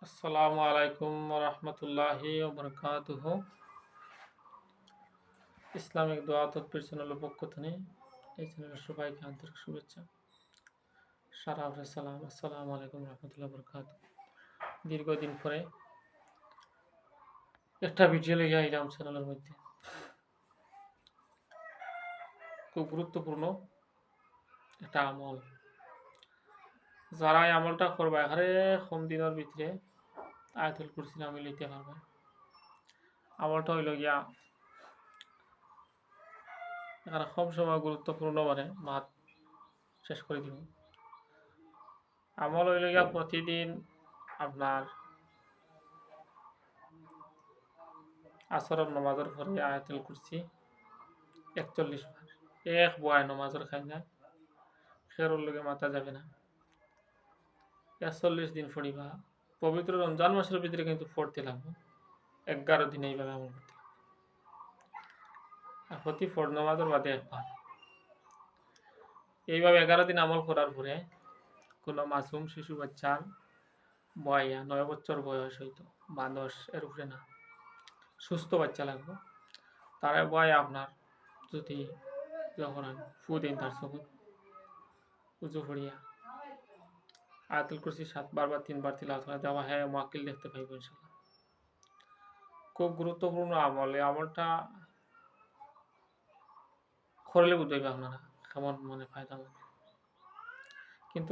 আসসালামু আলাইকুম রহমতুল্লাহি ওবরকাতুহু। ইসলামিক দোয়া তদবির চ্যানেলের পক্ষ থেকে এই চ্যানেলের সবাইকে আন্তরিক শুভেচ্ছা, সারা সালাম। আসসালামু আলাইকুম রহমতুল্লাহ বরকাত। দীর্ঘদিন পরে একটা ভিডিও লেগে আইলাম চ্যানেলের মধ্যে। খুব গুরুত্বপূর্ণ একটা আমল, যারা এই আমলটা করবে এখানে কম দিনের ভিতরে আয়াতুল কুরসি নামে লিখতে পারবে। আমলটা হইল গিয়া এখানে কম সময় গুরুত্বপূর্ণ মানে মাত শেষ করে দিব। আমল হইল গিয়া প্রতিদিন আপনার আসরের নমাজের পরে আয়াতুল কুরসি ৪১ বার এক বয় নমাজের খাইনা খেরুর লগে মাথা যাবে না। ৪১ দিন পড়িবা। পবিত্র রমজান মাসের ভিতরে কিন্তু পড়তে লাগবে। ১১ দিন এইভাবে আমল করতে লাগবে। আর প্রতি ফর নমাজের বাদে একবার এইভাবে ১১ দিন আমল করার পরে কোনো মাসুম শিশু বাচ্চার বয়া ৯ বছর বয়স হইতো বা ১০ এর উপরে না, সুস্থ বাচ্চা লাগবে। তারা বয় আপনার যদি যখন ফু দেন তার চকুত উঁচু ফড়িয়া আয়াতুল কুরসি ৭ বার বা ৩ বার তিলাওয়াত করে দেওয়া হ্যাঁ মুয়াক্কিল দেখতে পাইব ইনশাআল্লাহ। খুব গুরুত্বপূর্ণ আমল। এই আমলটা করলে বুঝাইবে আপনারা কেমন মানে ফায়দা মানে। কিন্তু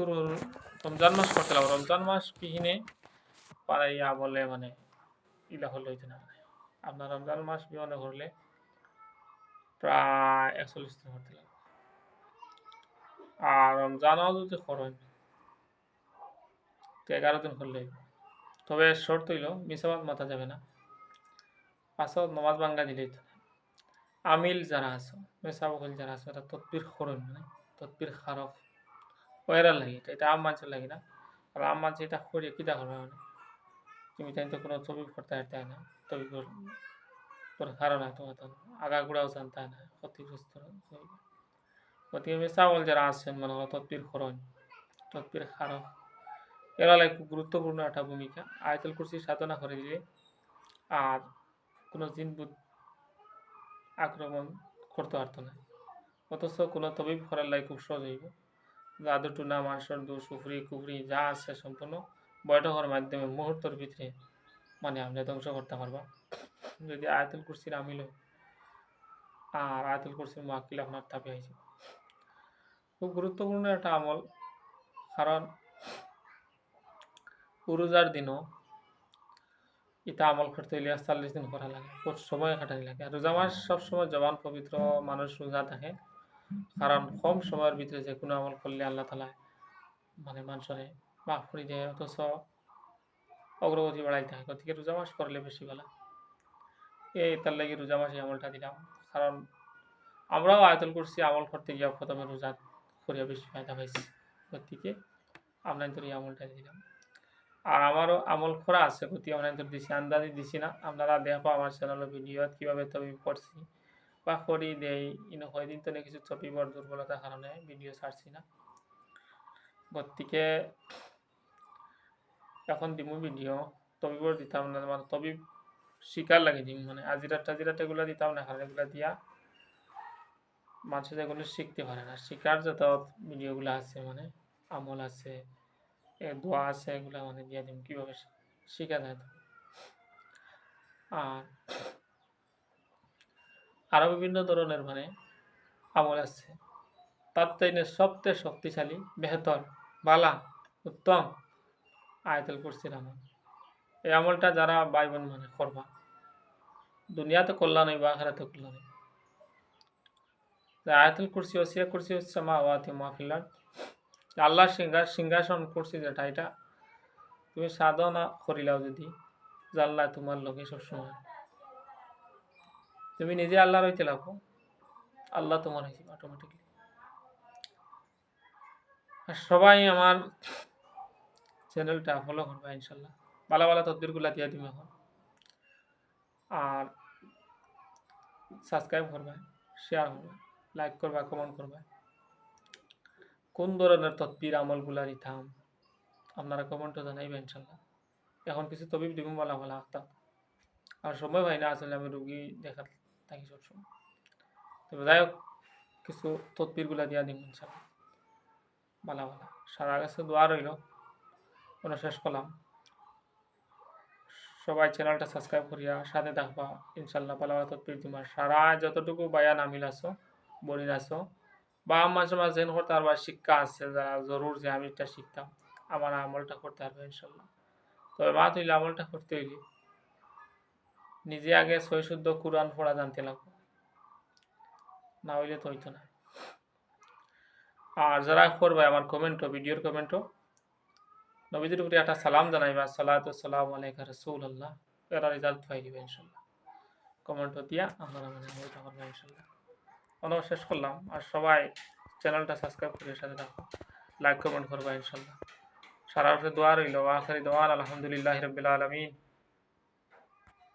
রমজান মাস করতে লাগবে। রমজান মাস বিহীনে পারাইয়া বলে মানে ইলা হলে হইতে না। আপনার রমজান মাস বিহনে করলে প্রায় ৪১ দিন করতে লাগবে। আর রমজানও যদি করেন তো ১১ দিন করলে হইব। তবে শর্ত হইল মিসাবাদ মাথা যাবে না, ৫ ওয়াক্ত নমাজ ভাঙ্গা দিলেই তো। আমিল যারা আছে মেসাবকল যারা আছে এটা তদবির করেন মানে তদবির খারক ওয়েরা লাগে, এটা আম মানুষের লাগে না। আর আম মানুষ এটা করিয়ে কিতা করবে মানে তুমি তাই তো কোনো ছবি করতে হারতে হয় না, তবি কোনো কারণ হয় তোমার তো আগাগুড়াও জানতে হয় না, ক্ষতিগ্রস্ত হইবে। গতিকে মেসাবল যারা আছেন মানে তদবির করেন তদবির খারক এরা লাগে খুব গুরুত্বপূর্ণ একটা ভূমিকা। আয়াতুল কুরসি সাধনা করে দিলে আর কোনো জিনবুত আক্রমণ করতে পারতো না। অথচ কোনো তবিব করার লাগে খুব সহজ হইব। জাদু টুনা মানুষের দু সুফরি কুফরি যা আছে সম্পূর্ণ বৈঠকের মাধ্যমে মুহূর্তের ভিতরে মানে আমরা ধ্বংস করতে পারবা যদি আয়াতুল কুরসির আমিল আর আয়াতুল কুরসির মুয়াক্কিল আপনার তাপে হয়েছে। খুব গুরুত্বপূর্ণ একটা আমল, কারণ রোজার দিনও এটা আমল করতে হইলে ৪০ দিন করা লাগে, সময় কাটানি লাগে। আর রোজা মাস সবসময় জবান পবিত্র মানুষ রোজা থাকে, কারণ কম সময়ের ভিতরে যে কোনো আমল করলে আল্লাহ তালা মানে মানুষরে মাফ করে দেয়, অথচ অগ্রগতি বাড়াইতে হয়। গতিকে রোজা মাস করলে বেশি ভালো। তার লাগে রোজা মাসে আমলটা দিলাম, কারণ আমরাও আয়াতুল কুরসি আমল করতে গিয়া প্রথমে রোজা করিয়া বেশি ফায়দা পাইছি। গতিকে আপনাদের এই আমলটা দিলাম। আর আমারও আমল করা আছে, গতি আপনাদের দিছি, আন্দাজি দিছি না। আপনারা দেখো আমার চ্যানেলের ভিডিও কীভাবে তবে করছি বা করি দেই। কয়দিন তো কিছু চপিবর দুর্বলতার কারণে ভিডিও ছাড়ছি না। গতিকে এখন দিমু ভিডিও তবিবর দিতাম না, মানে তবিব শিকার লাগে দিম, মানে আজিরাট এগুলো দিতাম না, কারণ এগুলো দিয়া মানুষের যেগুলো শিখতে পারে না। শিকার যত ভিডিওগুলো আছে মানে আমল আছে দোয়া আছে এগুলো মানে দিয়ে দিম কীভাবে শিখা যায়। আর আরও বিভিন্ন ধরনের মানে আমল আছে, তার চাইতে সবচেয়ে শক্তিশালী বেহতর বালা উত্তম আয়াতুল কুরসির আমল। এই আমলটা যারা ভাই বোন মানে করবা দুনিয়াতে কল্যাণ হইবা আখিরাতে কল্যাণ হইবা। আয়াতুল কুরসি ওসিয়া কুরসি হচ্ছে মাওয়াতি মাহফিলার আল্লাহর সিংহাসন কুরসি যেটা, এটা তুমি সাধনা করিলাও যদি আল্লাহ তোমার লগে সবসময়, তুমি নিজে আল্লাহর হইতে লাগো, আল্লাহ তোমার হয়েছে অটোমেটিকলি। আর সবাই আমার চ্যানেলটা ফলো করবা ইনশাল্লাহ, ভালো ভালো তদবিরগুলা দিয়ে দিবে এখন। আর সাবস্ক্রাইব করবা, শেয়ার করবা, লাইক করবা, কমেন্ট করবা। কোন ধরনের তদবির আমলগুলা দিতাম আপনারা কমেন্টও জানাইবেন ইনশাল্লাহ। এখন কিছু তবিব দিব বলা বলা একটা আর সময় হয় না আসলে আমি রুগী দেখার থাকি সবসময়। তবে যাই হোক কিছু তদবিরগুলা দিয়া দিন ইনশাল্লাহ ভালো ভালো। সারা কাছে দোয়া রইল। কোনো শেষ করলাম। সবাই চ্যানেলটা সাবস্ক্রাইব করিয়া সাথে থাকবা ইনশাল্লাহ ভালো ভালো তদবির দিমার সারা যতটুকু বায়ান আমিল আছো বলির আছো বা মাঝে মাঝে করতে পারবা শিক্ষা আছে যারা জরুর যে আমি এটা শিখতাম আমার আমলটা করতে পারবে ইনশাল্লাহ। তবে মা তুইলে আমলটা করতে হইলে নিজে আগে সই শুদ্ধ কোরআন পড়া জানতে লাগবে, না হইলে তো হইতো না। আর যারা করবে আমার কমেন্টও ভিডিওর কমেন্টও নবীদের উপরে একটা সালাম জানাইবা সালাতু সালাম আলাইকা রাসূলুল্লাহ এরা রেজাল্ট পাই দিবে ইনশাল্লাহ। কমেন্টও দিয়া আমরা মানে আমলটা করবো ইনশাল্লাহ। অনেক শেষ করলাম আর সবাই চ্যানেলটা সাবস্ক্রাইব করে সাথে থাকো, লাইক কমেন্ট করবা ইনশাল্লাহ। সারা দোয়া রইল আখেরি দোয়া আলহামদুলিল্লাহি রাব্বিল আলামিন।